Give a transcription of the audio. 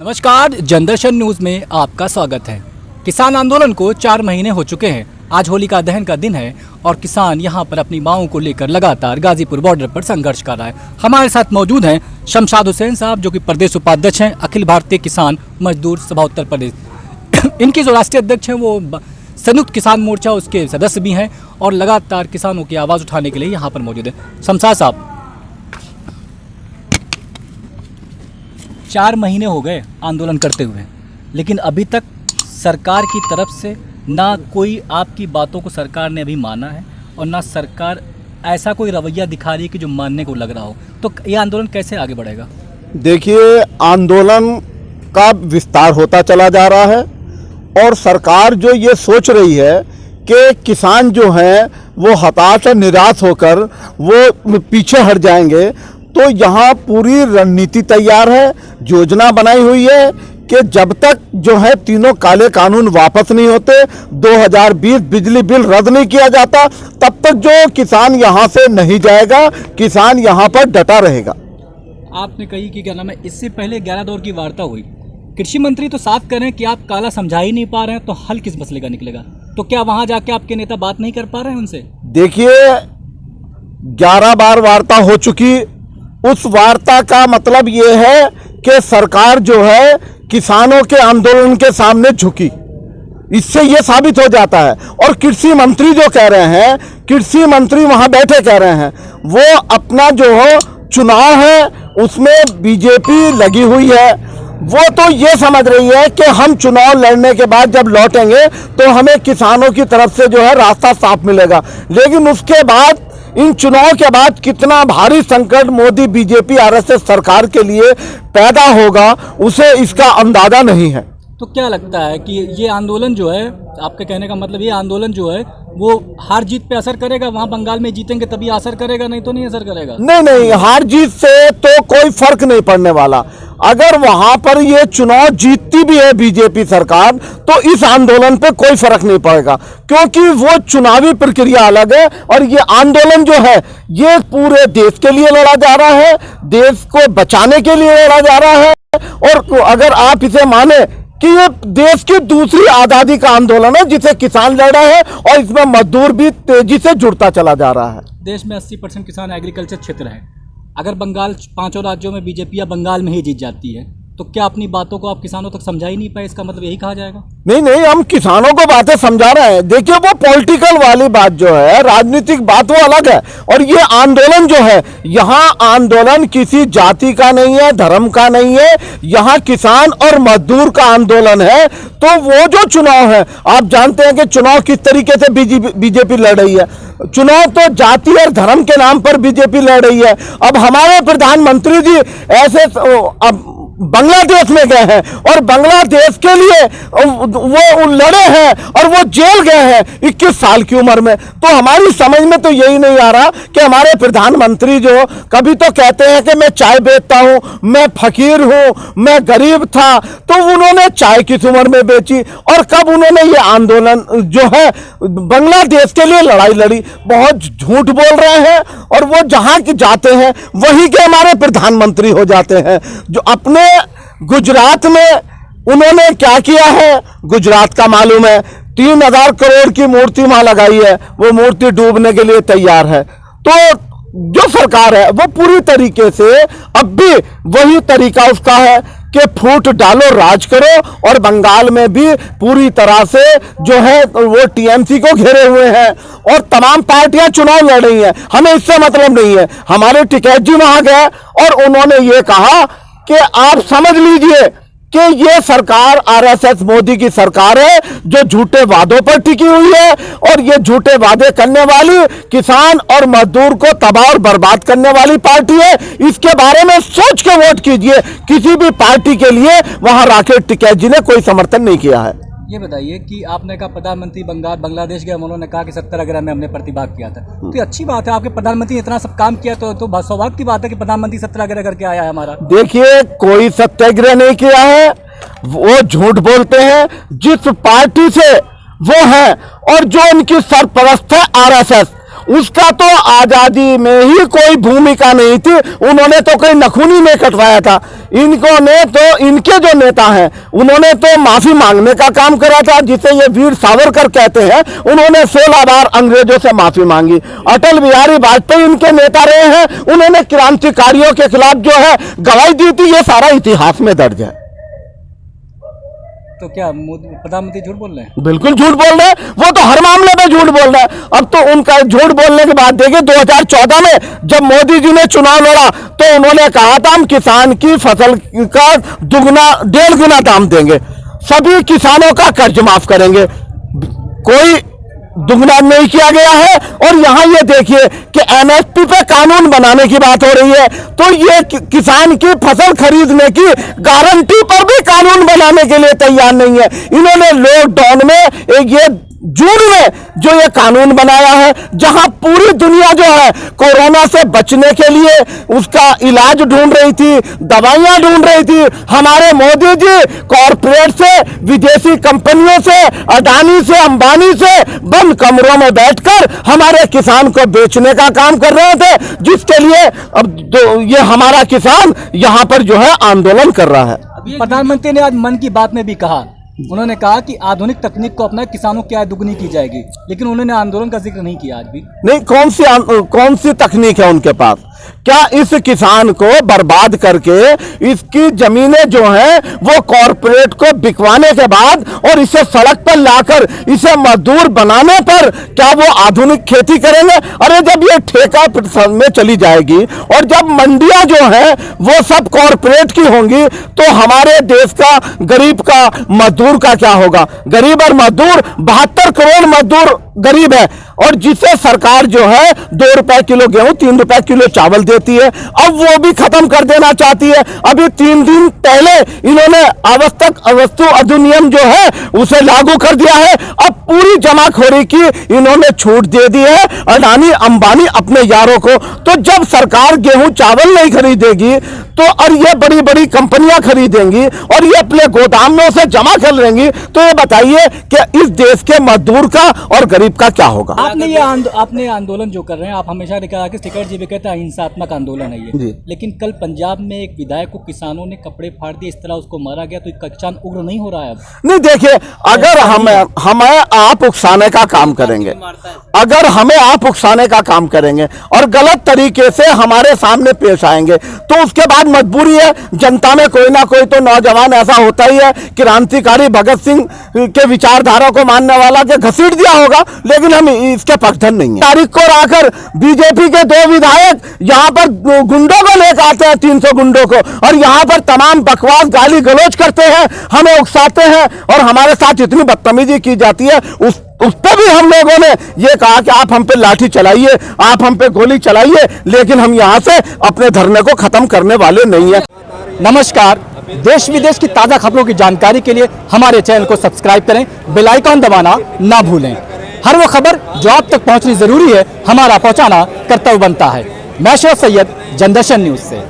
नमस्कार, जनदर्शन न्यूज में आपका स्वागत है। किसान आंदोलन को 4 महीने हो चुके हैं। आज होलिका दहन का दिन है और किसान यहां पर अपनी मांगों को लेकर लगातार गाजीपुर बॉर्डर पर संघर्ष कर रहा है। हमारे साथ मौजूद हैं शमशाद हुसैन साहब, जो कि प्रदेश उपाध्यक्ष हैं अखिल भारतीय किसान मजदूर सभा उत्तर प्रदेश। इनकी जो राष्ट्रीय अध्यक्ष हैं वो संयुक्त किसान मोर्चा उसके सदस्य भी हैं और लगातार किसानों की आवाज़ उठाने के लिए यहाँ पर मौजूद है। शमशाद साहब, 4 महीने हो गए आंदोलन करते हुए, लेकिन अभी तक सरकार की तरफ से ना कोई आपकी बातों को सरकार ने अभी माना है और ना सरकार ऐसा कोई रवैया दिखा रही है कि जो मानने को लग रहा हो। तो ये आंदोलन कैसे आगे बढ़ेगा? देखिए, आंदोलन का विस्तार होता चला जा रहा है और सरकार जो ये सोच रही है कि किसान जो हैं वो हताश और निराश होकर वो पीछे हट जाएंगे, तो यहाँ पूरी रणनीति तैयार है, योजना बनाई हुई है कि जब तक जो है तीनों काले कानून वापस नहीं होते, 2020 बिजली बिल रद्द नहीं किया जाता, तब तक जो किसान यहाँ से नहीं जाएगा, किसान यहाँ पर डटा रहेगा। आपने कही कि क्या नाम है, इससे पहले 11 दौर की वार्ता हुई, कृषि मंत्री तो साफ कह रहे हैं कि आप काला समझा ही नहीं पा रहे हैं, तो हल किस मसले का निकलेगा? तो क्या वहां जाके आपके नेता बात नहीं कर पा रहे हैं उनसे? देखिए, 11 बार वार्ता हो चुकी, उस वार्ता का मतलब ये है कि सरकार जो है किसानों के आंदोलन के सामने झुकी। इससे ये साबित हो जाता है। और कृषि मंत्री जो कह रहे हैं, कृषि मंत्री वहां बैठे कह रहे हैं, वो अपना जो हो चुनाव है उसमें बीजेपी लगी हुई है, वो तो ये समझ रही है कि हम चुनाव लड़ने के बाद जब लौटेंगे तो हमें किसानों की तरफ से जो है रास्ता साफ मिलेगा। लेकिन उसके बाद, इन चुनाव के बाद कितना भारी संकट मोदी बीजेपी आरएसएस सरकार के लिए पैदा होगा, उसे इसका अंदाजा नहीं है। तो क्या लगता है कि ये आंदोलन जो है, आपके कहने का मतलब ये आंदोलन जो है वो हार जीत पे असर करेगा? वहां बंगाल में जीतेंगे तभी असर करेगा, नहीं तो नहीं असर करेगा? नहीं, हार जीत से तो कोई फर्क नहीं पड़ने वाला। अगर वहां पर ये चुनाव जीतती भी है बीजेपी सरकार, तो इस आंदोलन पे कोई फर्क नहीं पड़ेगा, क्योंकि वो चुनावी प्रक्रिया अलग है और ये आंदोलन जो है ये पूरे देश के लिए लड़ा जा रहा है, देश को बचाने के लिए लड़ा जा रहा है। और अगर आप इसे माने कि ये देश की दूसरी आज़ादी का आंदोलन है जिसे किसान लड़ रहे हैं, और इसमें मजदूर भी तेजी से जुड़ता चला जा रहा है। देश में 80% किसान एग्रीकल्चर क्षेत्र है। अगर बंगाल 5 राज्यों में बीजेपी या बंगाल में ही जीत जाती है, तो क्या अपनी बातों को आप किसानों तक समझा ही नहीं पाए? इसका मतलब यही कहा जाएगा? नहीं, हम किसानों को बातें समझा रहे हैं। देखिए, वो पॉलिटिकल वाली बात जो है, राजनीतिक बात, वो अलग है। और ये आंदोलन जो है, यहाँ आंदोलन किसी जाति का नहीं है, धर्म का नहीं है, यहाँ किसान और मजदूर का आंदोलन है। तो वो जो चुनाव है, आप जानते हैं कि चुनाव किस तरीके से बीजेपी लड़ रही है। चुनाव तो जाति और धर्म के नाम पर बीजेपी लड़ रही है। अब हमारे प्रधानमंत्री जी ऐसे अब बांग्लादेश में गए हैं और बांग्लादेश के लिए वो लड़े हैं और वो जेल गए हैं 21 साल की उम्र में। तो हमारी समझ में तो यही नहीं आ रहा कि हमारे प्रधानमंत्री जो कभी तो कहते हैं कि मैं चाय बेचता हूं, मैं फकीर हूं, मैं गरीब था, तो उन्होंने चाय किस उम्र में बेची? और कब उन्होंने ये आंदोलन जो है बांग्लादेश के लिए लड़ाई लड़ी? बहुत झूठ बोल रहे हैं। और वो जहां की जाते हैं वहीं के हमारे प्रधानमंत्री हो जाते हैं। जो अपने गुजरात में उन्होंने क्या किया है, गुजरात का मालूम है, 3000 करोड़ की मूर्ति वहां लगाई है, वो मूर्ति डूबने के लिए तैयार है। तो जो सरकार है वो पूरी तरीके से अब भी वही तरीका उसका है कि फूट डालो, राज करो। और बंगाल में भी पूरी तरह से जो है वो टीएमसी को घेरे हुए हैं और तमाम पार्टियां चुनाव लड़ रही हैं। हमें इससे मतलब नहीं है। हमारे टिकैत जी वहां गए और उन्होंने ये कहा कि आप समझ लीजिए कि ये सरकार आरएसएस मोदी की सरकार है जो झूठे वादों पर टिकी हुई है, और ये झूठे वादे करने वाली किसान और मजदूर को तबाह और बर्बाद करने वाली पार्टी है। इसके बारे में सोच के वोट कीजिए। किसी भी पार्टी के लिए वहां राकेश टिकैत जी ने कोई समर्थन नहीं किया है। ये बताइए कि आपने कहा प्रधानमंत्री बांग्लादेश गए, उन्होंने कहा कि 70 में हमने प्रतिभाग किया था। तो ये अच्छी बात है, आपके प्रधानमंत्री ने इतना सब काम किया, तो सौभाग्य की बात है कि प्रधानमंत्री सत्याग्रह करके आया है हमारा। देखिए, कोई सत्याग्रह नहीं किया है, वो झूठ बोलते हैं। जिस पार्टी से वो है और जो उनकी सरपरस्त है आरएसएस, उसका तो आजादी में ही कोई भूमिका नहीं थी, उन्होंने तो कोई नखूनी नहीं कटवाया था। इनको ने तो, इनके जो नेता हैं उन्होंने तो माफी मांगने का काम करा था, जिसे ये वीर सावरकर कहते हैं। उन्होंने 16 बार अंग्रेजों से माफी मांगी। अटल बिहारी वाजपेयी इनके नेता रहे हैं, उन्होंने क्रांतिकारियों के खिलाफ जो है गवाही दी थी। ये सारा इतिहास में दर्ज है। तो क्या प्रधानमंत्री झूठ बोल रहे हैं? बिल्कुल झूठ बोल रहे हैं, वो तो हर मामले में झूठ बोल रहे हैं। अब तो उनका झूठ बोलने के बाद देखिए 2014 में जब मोदी जी ने चुनाव लड़ा तो उन्होंने कहा था हम किसान की फसल का दुगना 1.5 गुना दाम देंगे, सभी किसानों का कर्ज माफ करेंगे। कोई दुगना नहीं किया गया है। और यहां ये देखिए कि एमएसपी पे कानून बनाने की बात हो रही है, तो ये किसान की फसल खरीदने की गारंटी पर भी कानून बनाने के लिए तैयार नहीं है। इन्होंने लॉकडाउन में एक ये जून में जो ये कानून बनाया है, जहां पूरी दुनिया जो है कोरोना से बचने के लिए उसका इलाज ढूंढ रही थी, दवाइयां ढूंढ रही थी, हमारे मोदी जी कॉरपोरेट से, विदेशी कंपनियों से, अडानी से, अंबानी से बंद कमरों में बैठकर हमारे किसान को बेचने का काम कर रहे थे, जिसके लिए अब ये हमारा किसान यहां पर जो है आंदोलन कर रहा है। प्रधानमंत्री ने आज मन की बात में भी कहा, उन्होंने कहा कि आधुनिक तकनीक को अपना किसानों की आय दुगनी की जाएगी, लेकिन उन्होंने आंदोलन का जिक्र नहीं किया आज भी। नहीं, कौन सी तकनीक है उनके पास? क्या इस किसान को बर्बाद करके इसकी जमीनें जो हैं वो कॉरपोरेट को बिकवाने के बाद और इसे सड़क पर लाकर इसे मजदूर बनाने पर क्या वो आधुनिक खेती करेंगे? अरे जब ये ठेका में चली जाएगी और जब मंडियां जो हैं वो सब कॉरपोरेट की होंगी तो हमारे देश का गरीब का मजदूर का क्या होगा? गरीब और मजदूर 72 करोड़ मजदूर गरीब है और जिसे सरकार जो है 2 रुपए किलो गेहूं, 3 रुपए किलो चावल देती है, अब वो भी खत्म कर देना चाहती है। अभी 3 दिन पहले इन्होंने आवश्यक वस्तु अधिनियम जो है उसे लागू कर दिया है। अब पूरी जमाखोरी की इन्होंने छूट दे दी है अडानी अंबानी अपने यारों को। तो जब सरकार गेहूं चावल नहीं खरीदेगी तो और ये बड़ी बड़ी कंपनियां खरीदेंगी और ये अपने गोदाम में उसे जमा कर लेंगी, तो ये बताइए कि इस देश के मजदूर का और गरीब का क्या होगा? आपने आंदोलन जो कर रहे हैं, आप हमेशा कहा कि शेखर जी भी कहते हैं अहिंसात्मक आंदोलन है ये, लेकिन कल पंजाब में एक विधायक को किसानों ने कपड़े फाड़ दिए, इस तरह उसको मारा गया, तो किसान उग्र नहीं हो रहा है अब? नहीं, देखिए, अगर हमें आप उकसाने का काम करेंगे, अगर हमें आप उकसाने का काम करेंगे और गलत तरीके से हमारे सामने पेश आएंगे तो उसके बाद मजबूरी है, जनता में कोई ना कोई तो नौजवान ऐसा होता ही है, क्रांतिकारी भगत सिंह के विचारधारा को मानने वाला के घसीट दिया होगा, लेकिन हम इसके पक्षधर नहीं है। तारीख को आकर बीजेपी के 2 विधायक यहाँ पर गुंडों को लेकर आते हैं, 300 गुंडों को, और यहाँ पर तमाम बकवास गाली गलौज करते हैं, हमें उकसाते हैं और हमारे साथ इतनी बदतमीजी की जाती है। उस पर भी हम लोगों ने ये कहा कि आप हम पे लाठी चलाइए, आप हम पे गोली चलाइए, लेकिन हम यहाँ से अपने धरने को खत्म करने वाले नहीं है। नमस्कार, देश विदेश की ताज़ा खबरों की जानकारी के लिए हमारे चैनल को सब्सक्राइब करें, बेल आइकॉन दबाना ना भूलें। हर वो खबर जो आप तक पहुंचनी जरूरी है, हमारा पहुंचाना कर्तव्य बनता है। मैं शोर सैयद, जनदर्शन न्यूज से।